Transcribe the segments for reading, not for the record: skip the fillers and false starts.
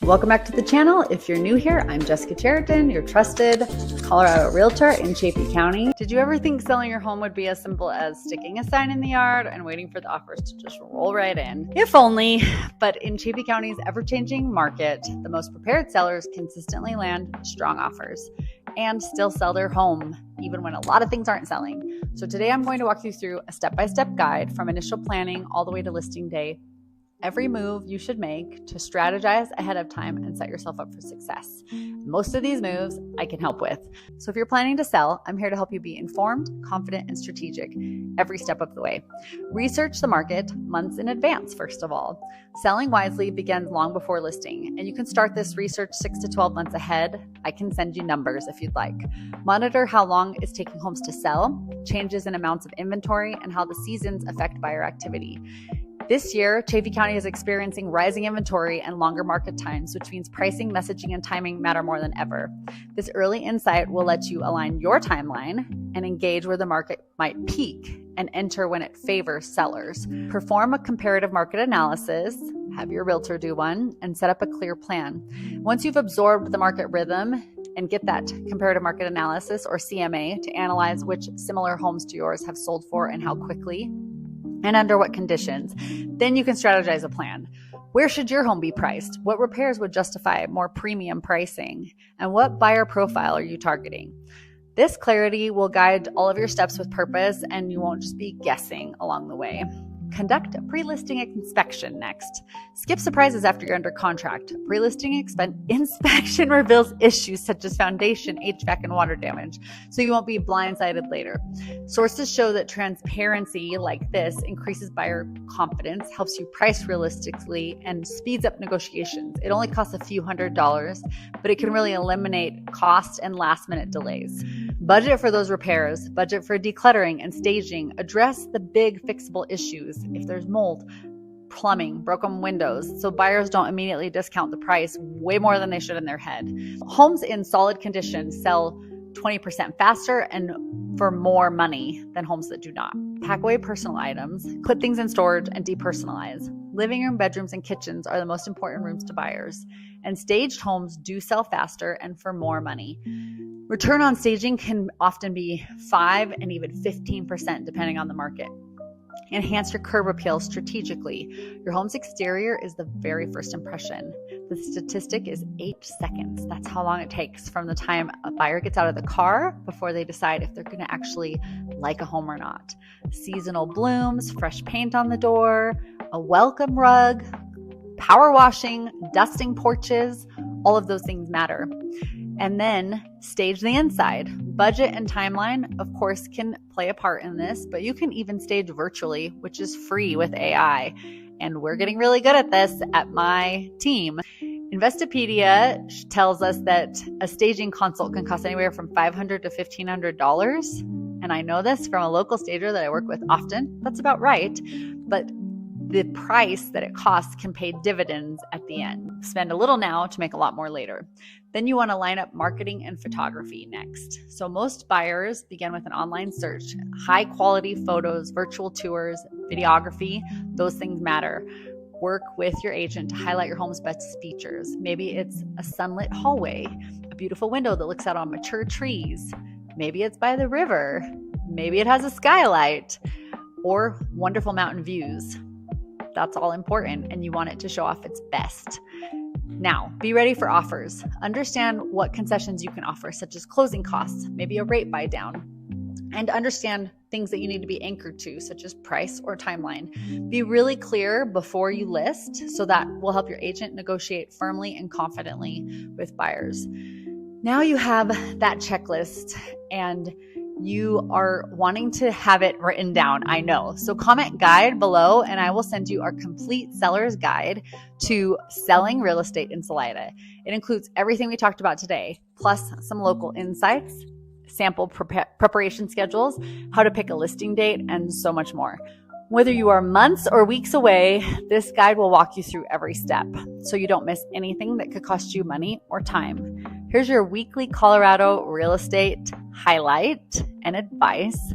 Welcome back to the channel. If you're new here, I'm Jessica Cheriton, your trusted Colorado realtor in Chaffee County. Did you ever think selling your home would be as simple as sticking a sign in the yard and waiting for the offers to just roll right in? If only, but in Chaffee County's ever-changing market, the most prepared sellers consistently land strong offers and still sell their home, even when a lot of things aren't selling. So today I'm going to walk you through a step-by-step guide from initial planning all the way to listing day. Every move you should make to strategize ahead of time and set yourself up for success. Most of these moves I can help with. So if you're planning to sell, I'm here to help you be informed, confident, and strategic every step of the way. Research the market months in advance, first of all. Selling wisely begins long before listing, and you can start this research 6 to 12 months ahead. I can send you numbers if you'd like. Monitor how long it's taking homes to sell, changes in amounts of inventory, and how the seasons affect buyer activity. This year, Chaffee County is experiencing rising inventory and longer market times, which means pricing, messaging, and timing matter more than ever. This early insight will let you align your timeline and engage where the market might peak and enter when it favors sellers. Perform a comparative market analysis, have your realtor do one, and set up a clear plan. Once you've absorbed the market rhythm and get that comparative market analysis or CMA to analyze which similar homes to yours have sold for and how quickly, and under what conditions, then you can strategize a plan. Where should your home be priced? What repairs would justify more premium pricing? And what buyer profile are you targeting? This clarity will guide all of your steps with purpose, and you won't just be guessing along the way. Conduct a pre-listing inspection next. Skip surprises after you're under contract. Pre-listing inspection reveals issues such as foundation, HVAC, and water damage, so you won't be blindsided later. Sources show that transparency like this increases buyer confidence, helps you price realistically, and speeds up negotiations. It only costs a few $100s, but it can really eliminate cost and last-minute delays. Budget for those repairs, budget for decluttering and staging, address the big fixable issues. If there's mold, plumbing, broken windows, so buyers don't immediately discount the price way more than they should in their head. Homes in solid condition sell 20% faster and for more money than homes that do not. Pack away personal items, put things in storage, and depersonalize. Living room, bedrooms, and kitchens are the most important rooms to buyers, and staged homes do sell faster and for more money. Return on staging can often be 5 and even 15% depending on the market. Enhance your curb appeal strategically. Your home's exterior is the very first impression. The statistic is 8 seconds. That's how long it takes from the time a buyer gets out of the car before they decide if they're going to actually like a home or not. Seasonal blooms, fresh paint on the door, a welcome rug, power washing, dusting porches, all of those things matter. And then stage the inside. Budget and timeline, of course, can play a part in this, but you can even stage virtually, which is free with AI. And we're getting really good at this at my team. Investopedia tells us that a staging consult can cost anywhere from $500 to $1,500. And I know this from a local stager that I work with often. That's about right. But the price that it costs can pay dividends at the end. Spend a little now to make a lot more later. Then you want to line up marketing and photography next. So most buyers begin with an online search. High quality photos, virtual tours, videography, those things matter. Work with your agent to highlight your home's best features. Maybe it's a sunlit hallway, a beautiful window that looks out on mature trees. Maybe it's by the river. Maybe it has a skylight or wonderful mountain views. That's all important, and you want it to show off its best. Now, be ready for offers. Understand what concessions you can offer, such as closing costs, maybe a rate buy down, and understand things that you need to be anchored to, such as price or timeline. Be really clear before you list, so that will help your agent negotiate firmly and confidently with buyers. Now you have that checklist, and you are wanting to have it written down, I know. So comment guide below and I will send you our complete seller's guide to selling real estate in Salida. It includes everything we talked about today, plus some local insights, sample preparation schedules, how to pick a listing date, and so much more. Whether you are months or weeks away, this guide will walk you through every step so you don't miss anything that could cost you money or time. Here's your weekly Colorado real estate highlight and advice.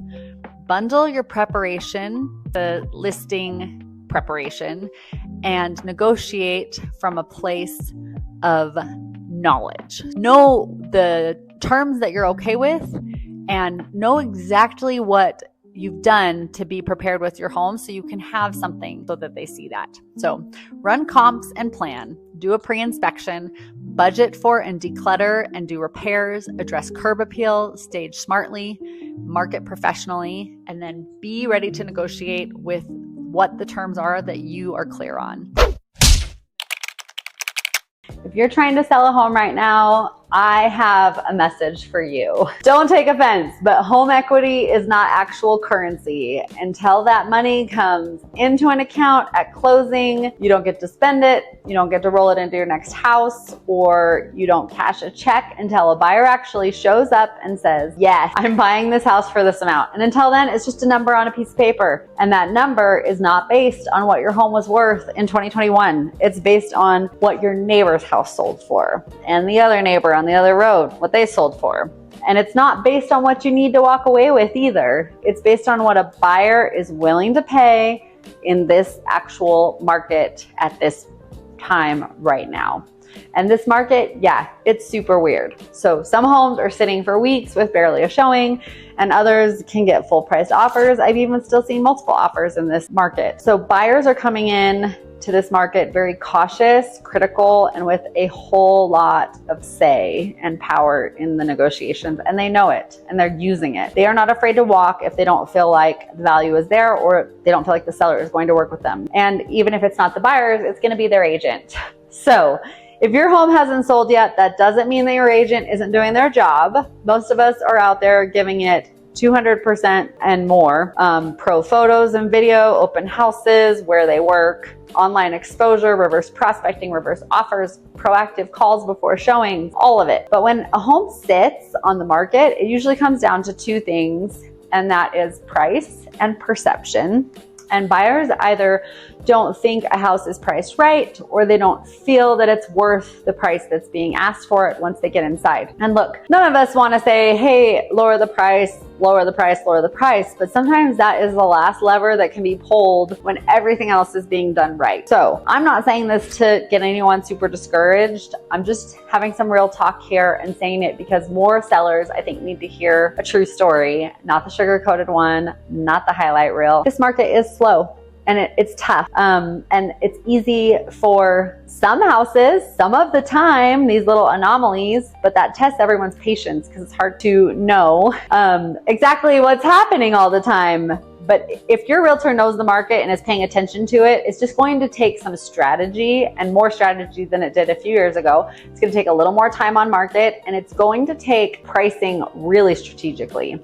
Bundle your preparation, the listing preparation, and negotiate from a place of knowledge. Know the terms that you're okay with and know exactly what you've done to be prepared with your home so you can have something so that they see that. So run comps and plan, do a pre-inspection, budget for and declutter and do repairs, address curb appeal, stage smartly, market professionally, and then be ready to negotiate with what the terms are that you are clear on. If you're trying to sell a home right now, I have a message for you. Don't take offense, but home equity is not actual currency. Until that money comes into an account at closing, you don't get to spend it, you don't get to roll it into your next house, or you don't cash a check until a buyer actually shows up and says, yes, I'm buying this house for this amount. And until then, it's just a number on a piece of paper. And that number is not based on what your home was worth in 2021. It's based on what your neighbor's house sold for, and the other neighbor on the other road, what they sold for. And it's not based on what you need to walk away with either. It's based on what a buyer is willing to pay in this actual market at this time right now. And this market, yeah, it's super weird. So some homes are sitting for weeks with barely a showing, and others can get full priced offers. I've even still seen multiple offers in this market. So buyers are coming in to this market very cautious, critical, and with a whole lot of say and power in the negotiations. And they know it, and they're using it. They are not afraid to walk if they don't feel like the value is there, or they don't feel like the seller is going to work with them. And even if it's not the buyers, it's going to be their agent. So if your home hasn't sold yet, that doesn't mean that your agent isn't doing their job. Most of us are out there giving it 200% and more. Pro photos and video, open houses, where they work, online exposure, reverse prospecting, reverse offers, proactive calls before showings, all of it. But when a home sits on the market, it usually comes down to two things, and that is price and perception. And buyers either don't think a house is priced right, or they don't feel that it's worth the price that's being asked for it once they get inside. And look, none of us want to say, hey, lower the price, lower the price, lower the price. But sometimes that is the last lever that can be pulled when everything else is being done right. So I'm not saying this to get anyone super discouraged. I'm just having some real talk here and saying it because more sellers, I think, need to hear a true story, not the sugar-coated one, not the highlight reel. This market is slow. And it's tough. And it's easy for some houses, some of the time, these little anomalies, but that tests everyone's patience because it's hard to know exactly what's happening all the time. But if your realtor knows the market and is paying attention to it, it's just going to take some strategy, and more strategy than it did a few years ago. It's going to take a little more time on market, and it's going to take pricing really strategically.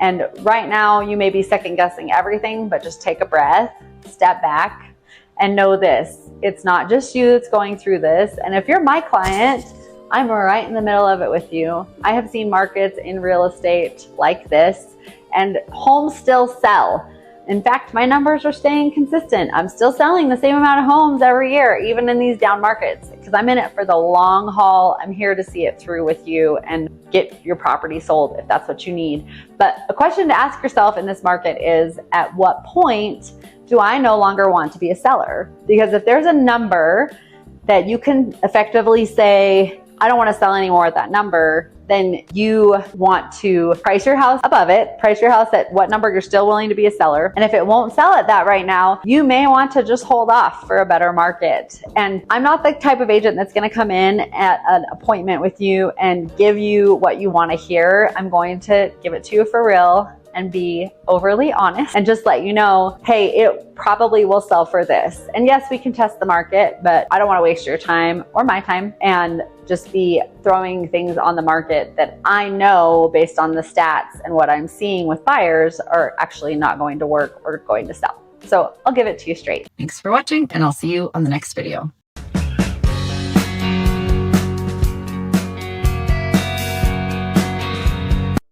And right now you may be second guessing everything, but just take a breath, step back, and know this. It's not just you that's going through this. And if you're my client, I'm right in the middle of it with you. I have seen markets in real estate like this, and homes still sell. In fact, my numbers are staying consistent. I'm still selling the same amount of homes every year, even in these down markets, because I'm in it for the long haul. I'm here to see it through with you and get your property sold if that's what you need. But a question to ask yourself in this market is, at what point do I no longer want to be a seller? Because if there's a number that you can effectively say, I don't want to sell anymore at that number, then you want to price your house above it, price your house at what number you're still willing to be a seller. And if it won't sell at that right now, you may want to just hold off for a better market. And I'm not the type of agent that's going to come in at an appointment with you and give you what you want to hear. I'm going to give it to you for real and be overly honest and just let you know, hey, it probably will sell for this. And yes, we can test the market, but I don't want to waste your time or my time and just be throwing things on the market that I know, based on the stats and what I'm seeing with buyers, are actually not going to work or going to sell. So I'll give it to you straight. Thanks for watching, and I'll see you on the next video.